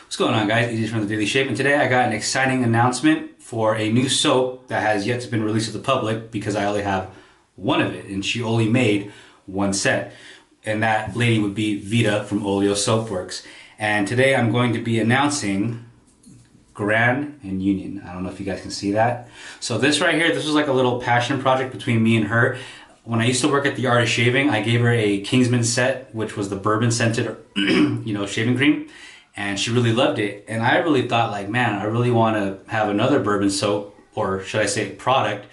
What's going on, guys? Easy from the Daily Shape, and today I got an exciting announcement for a new soap that has yet to been released to the public because I only have one of it, and she only made one set. And that lady would be Vita from Oleo Soapworks. And today I'm going to be announcing Grand and Union. I don't know if you guys can see that. So this right here, this was like a little passion project between me and her. When I used to work at the Art of Shaving, I gave her a Kingsman set, which was the bourbon scented, shaving cream. And she really loved it. And I really thought, like, man, I really want to have another bourbon soap, or should I say product,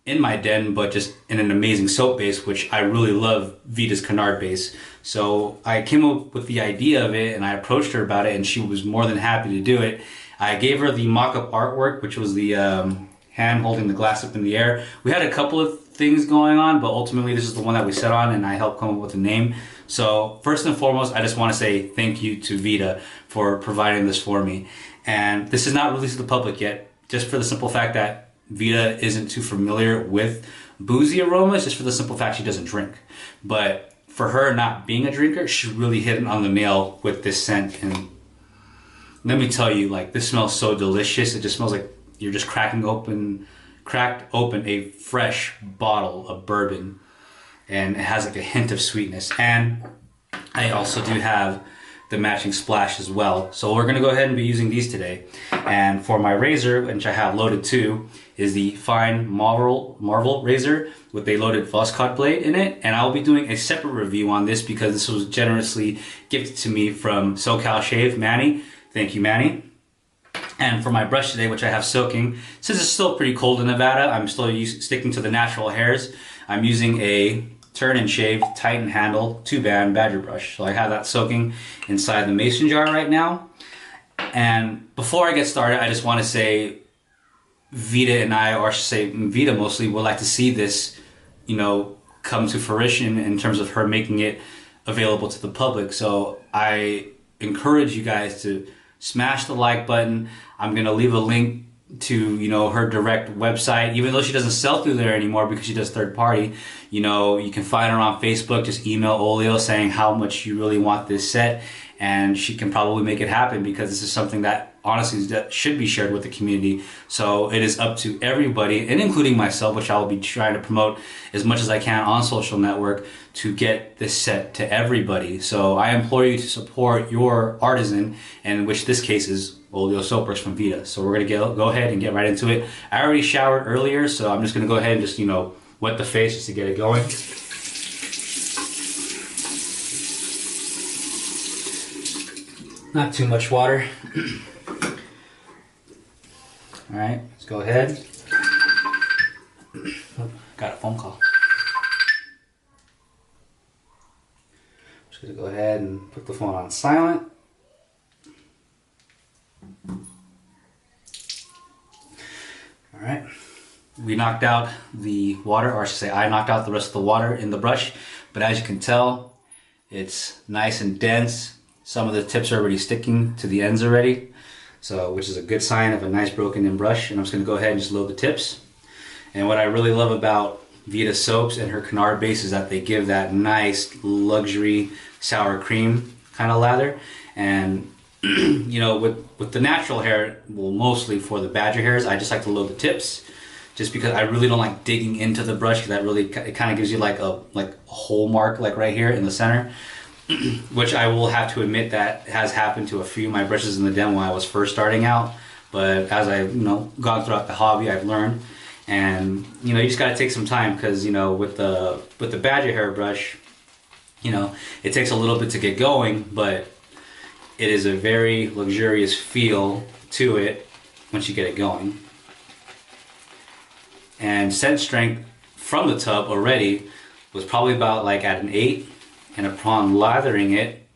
in my den, but just in an amazing soap base, which I really love Vita's Canard base. So I came up with the idea of it, and I approached her about it, and she was more than happy to do it. I gave her the mock-up artwork, which was the hand holding the glass up in the air. We had a couple of things going on, but ultimately this is the one that we set on, and I helped come up with the name. So first and foremost, I just want to say thank you to Vita for providing this for me. And this is not released to the public yet, just for the simple fact that Vita isn't too familiar with boozy aromas, just for the simple fact she doesn't drink. But for her not being a drinker, she really hit it on the nail with this scent. And let me tell you, like, this smells so delicious. It just smells like you're just cracked open a fresh bottle of bourbon. And it has like a hint of sweetness. And I also do have the matching splash as well. So we're gonna go ahead and be using these today. And for my razor, which I have loaded too, is the fine Marvel razor with a loaded Voskhod blade in it. And I'll be doing a separate review on this because this was generously gifted to me from SoCal Shave, Manny. Thank you, Manny. And for my brush today, which I have soaking, since it's still pretty cold in Nevada, I'm still sticking to the natural hairs. I'm using a Turn and Shave Titan Handle 2-band badger brush. So I have that soaking inside the mason jar right now. And before I get started, I just want to say Vita and I, or I should say Vita mostly, would like to see this, come to fruition in terms of her making it available to the public. So I encourage you guys to smash the like button. I'm going to leave a link to her direct website, even though she doesn't sell through there anymore because she does third party. You can find her on Facebook. Just email Oleo saying how much you really want this set, and she can probably make it happen because this is something that honestly that should be shared with the community. So it is up to everybody, and including myself, which I will be trying to promote as much as I can on social network, to get this set to everybody. So I implore you to support your artisan, and in which this case is Oleo Soapworks from Vita. So we're gonna go ahead and get right into it. I already showered earlier, so I'm just gonna go ahead and just wet the face just to get it going. Not too much water. All right, let's go ahead. Oh, got a phone call. Just gonna go ahead and put the phone on silent. All right, we knocked out the water, or I should say I knocked out the rest of the water in the brush, but as you can tell, it's nice and dense. Some of the tips are already sticking to the ends already, so which is a good sign of a nice broken in brush. And I'm just going to go ahead and just load the tips. And what I really love about Vita soaps and her Canard base is that they give that nice luxury sour cream kind of lather. And with the natural hair, well, mostly for the badger hairs, I just like to load the tips, just because I really don't like digging into the brush, because that really, it kind of gives you like a hole mark, like right here in the center, which I will have to admit that has happened to a few of my brushes in the den when I was first starting out. But as I've gone throughout the hobby, I've learned, and you just got to take some time, because with the badger hair brush, it takes a little bit to get going, but it is a very luxurious feel to it once you get it going. And scent strength from the tub already was probably about like at an 8, and upon lathering it,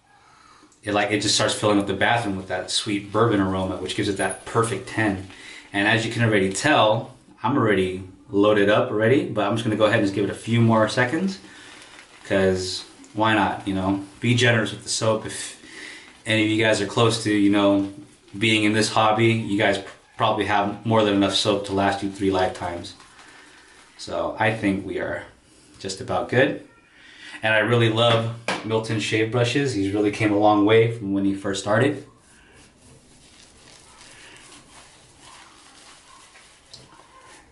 it just starts filling up the bathroom with that sweet bourbon aroma, which gives it that perfect 10. And as you can already tell, I'm already loaded up already, but I'm just gonna go ahead and just give it a few more seconds, because why not, be generous with the soap. If any of you guys are close to, being in this hobby, you guys probably have more than enough soap to last you 3 lifetimes. So I think we are just about good. And I really love Milton's shave brushes. He's really came a long way from when he first started.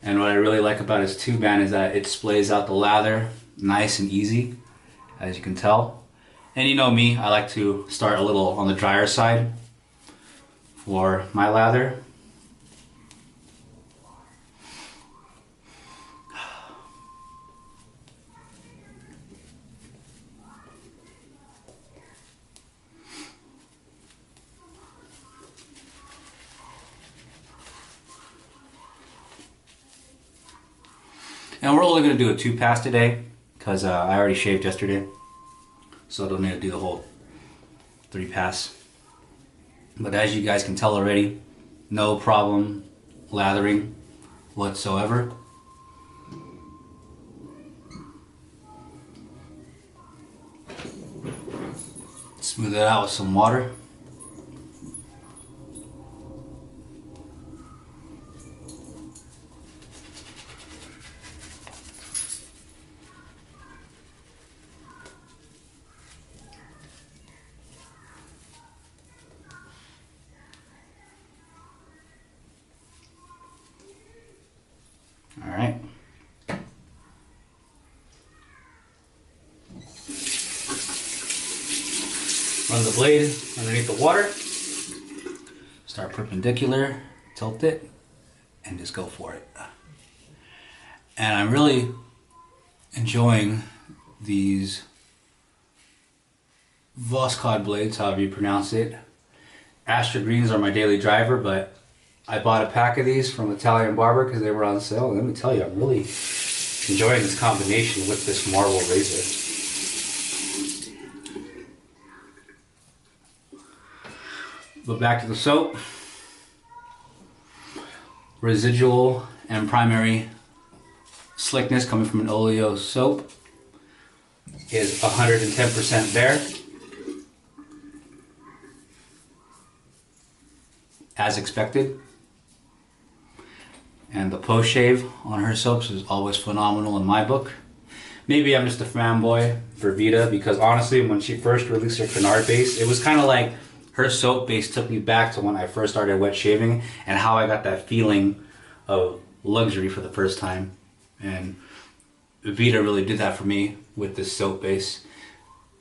And what I really like about his tube band is that it splays out the lather nice and easy, as you can tell. And you know me, I like to start a little on the drier side for my lather. And we're only going to do a 2-pass today because I already shaved yesterday, so I don't need to do the whole 3-pass. But as you guys can tell already, no problem lathering whatsoever. Smooth it out with some water. All right. Run the blade underneath the water. Start perpendicular, tilt it, and just go for it. And I'm really enjoying these Voskhod blades, however you pronounce it. Astra Greens are my daily driver, but I bought a pack of these from Italian Barber because they were on sale. And let me tell you, I'm really enjoying this combination with this marble razor. But back to the soap. Residual and primary slickness coming from an Oleo soap is 110% there. As expected. And the post shave on her soaps is always phenomenal in my book. Maybe I'm just a fanboy for Vita because honestly, when she first released her Canard base, it was kind of like her soap base took me back to when I first started wet shaving and how I got that feeling of luxury for the first time. And Vita really did that for me with this soap base.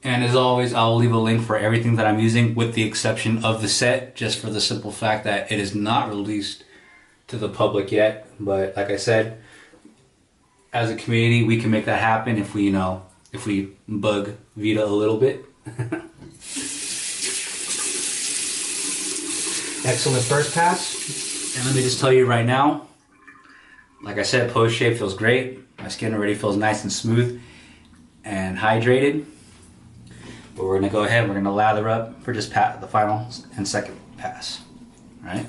And as always, I'll leave a link for everything that I'm using with the exception of the set, just for the simple fact that it is not released to the public yet. But like I said, as a community, we can make that happen if we, if we bug Vita a little bit. Excellent first pass. And let me just tell you right now, like I said, post shave feels great. My skin already feels nice and smooth and hydrated. But we're gonna go ahead, we're gonna lather up for just the final and second pass, right?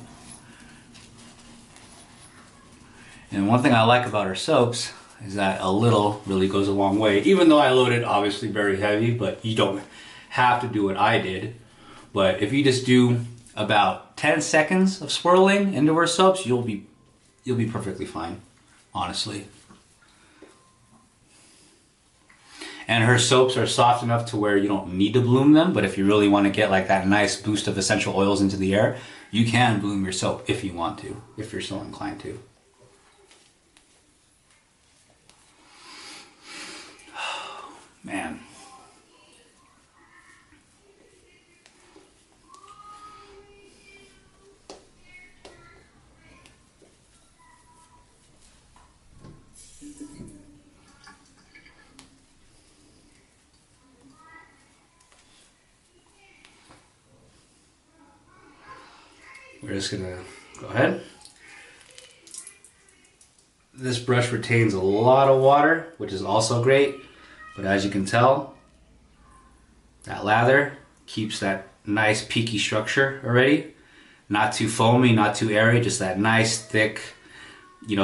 And one thing I like about our soaps is that a little really goes a long way. Even though I loaded obviously very heavy, but you don't have to do what I did. But if you just do about 10 seconds of swirling into our soaps, you'll be perfectly fine, honestly. And her soaps are soft enough to where you don't need to bloom them, but if you really want to get like that nice boost of essential oils into the air, you can bloom your soap if you want to, if you're so inclined to. Man. We're just gonna go ahead. This brush retains a lot of water, which is also great, but as you can tell, that lather keeps that nice peaky structure already. Not too foamy, not too airy, just that nice thick,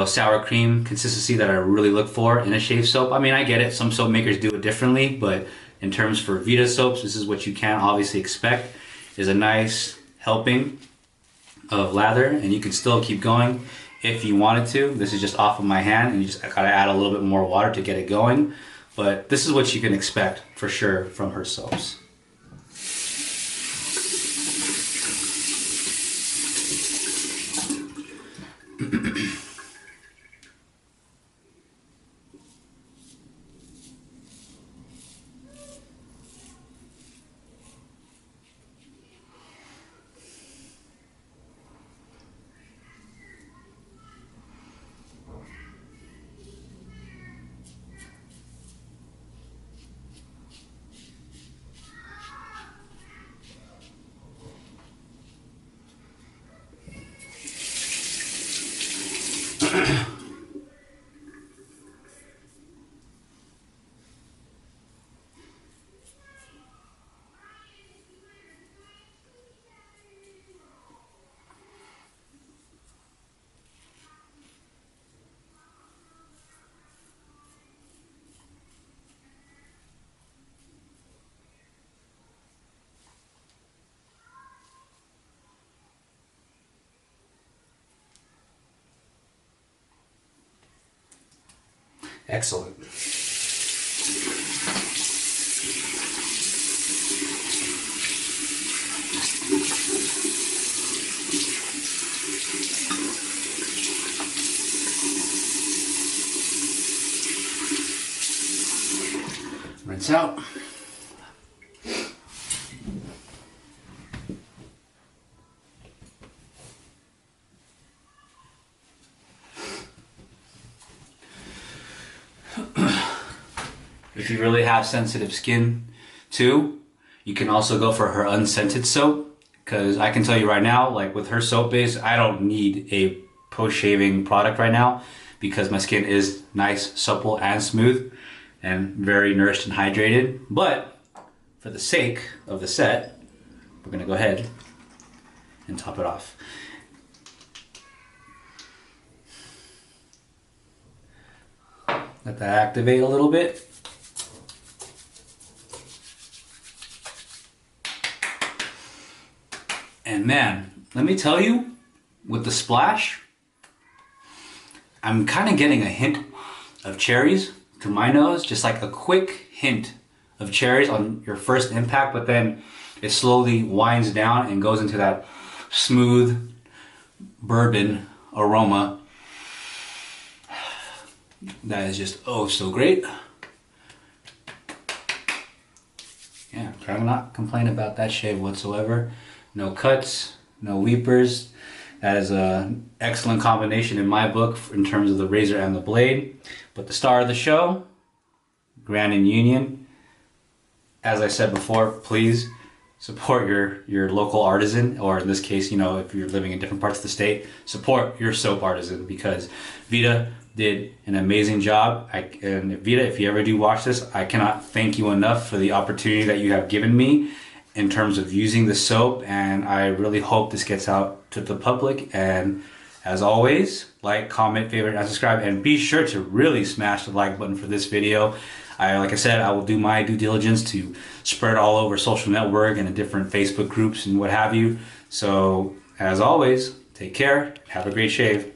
sour cream consistency that I really look for in a shave soap. I mean, I get it, some soap makers do it differently, but in terms for Vita soaps, this is what you can obviously expect, is a nice helping of lather, and you can still keep going if you wanted to. This is just off of my hand, and you just gotta add a little bit more water to get it going. But this is what you can expect for sure from her soaps. Excellent. Rinse out. If you really have sensitive skin too, you can also go for her unscented soap, because I can tell you right now, like with her soap base, I don't need a post-shaving product right now because my skin is nice, supple, and smooth and very nourished and hydrated. But for the sake of the set, we're gonna go ahead and top it off. Let that activate a little bit. And man, let me tell you, with the splash, I'm kind of getting a hint of cherries to my nose, just like a quick hint of cherries on your first impact, but then it slowly winds down and goes into that smooth bourbon aroma. That is just oh so great. Yeah, I'm not complaining about that shave whatsoever. No cuts, no weepers. That is an excellent combination in my book in terms of the razor and the blade. But the star of the show, Grand and Union. As I said before, please support your local artisan, or in this case, you know, if you're living in different parts of the state, support your soap artisan, because Vita did an amazing job. And Vita, if you ever do watch this, I cannot thank you enough for the opportunity that you have given me in terms of using the soap, and I really hope this gets out to the public. And as always, like, comment, favorite, and subscribe, and be sure to really smash the like button for this video. Like I said, I will do my due diligence to spread all over social network and in different Facebook groups and what have you. So as always, take care, have a great shave.